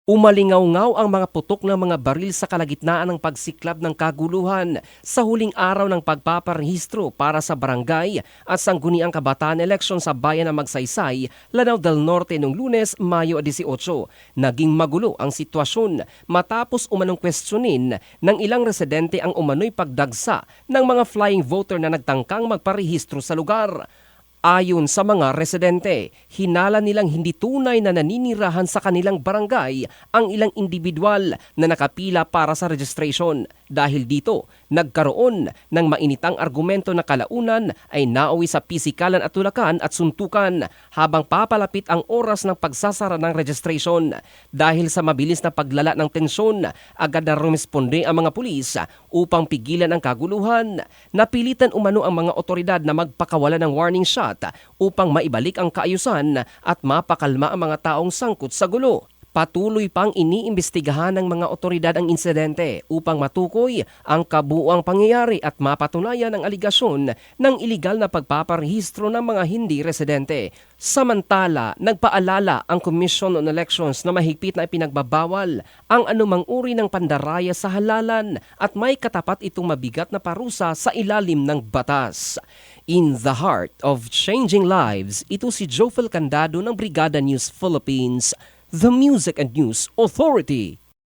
Umalingaw-ngaw ang mga putok ng mga baril sa kalagitnaan ng pagsiklab ng kaguluhan sa huling araw ng pagpaparehistro para sa barangay at sangguniang kabataan eleksyon sa bayan ng Magsaysay, Lanao del Norte noong Lunes, Mayo 18. Naging magulo ang sitwasyon matapos umanong kwestiyonin ng ilang residente ang umano'y pagdagsa ng mga flying voter na nagtangkang magparehistro sa lugar. Ayon sa mga residente, hinala nilang hindi tunay na naninirahan sa kanilang barangay ang ilang individual na nakapila para sa registration. Dahil dito, nagkaroon ng mainitang argumento na kalaunan ay nauwi sa pisikalan at tulakan at suntukan habang papalapit ang oras ng pagsasara ng registration. Dahil sa mabilis na paglala ng tensyon, agad na rumesponde ang mga pulis upang pigilan ang kaguluhan. Napilitan umano ang mga otoridad na magpakawala ng warning shot upang maibalik ang kaayusan at mapakalma ang mga taong sangkot sa gulo. Patuloy pang iniimbestigahan ng mga otoridad ang insidente upang matukoy ang kabuuang pangyayari at mapatunayan ang aligasyon ng iligal na pagpaparehistro ng mga hindi residente. Samantala, nagpaalala ang Commission on Elections na mahigpit na ipinagbabawal ang anumang uri ng pandaraya sa halalan at may katapat itong mabigat na parusa sa ilalim ng batas. In the heart of changing lives, ito si Jofel Candado ng Brigada News Philippines, the Music and News Authority.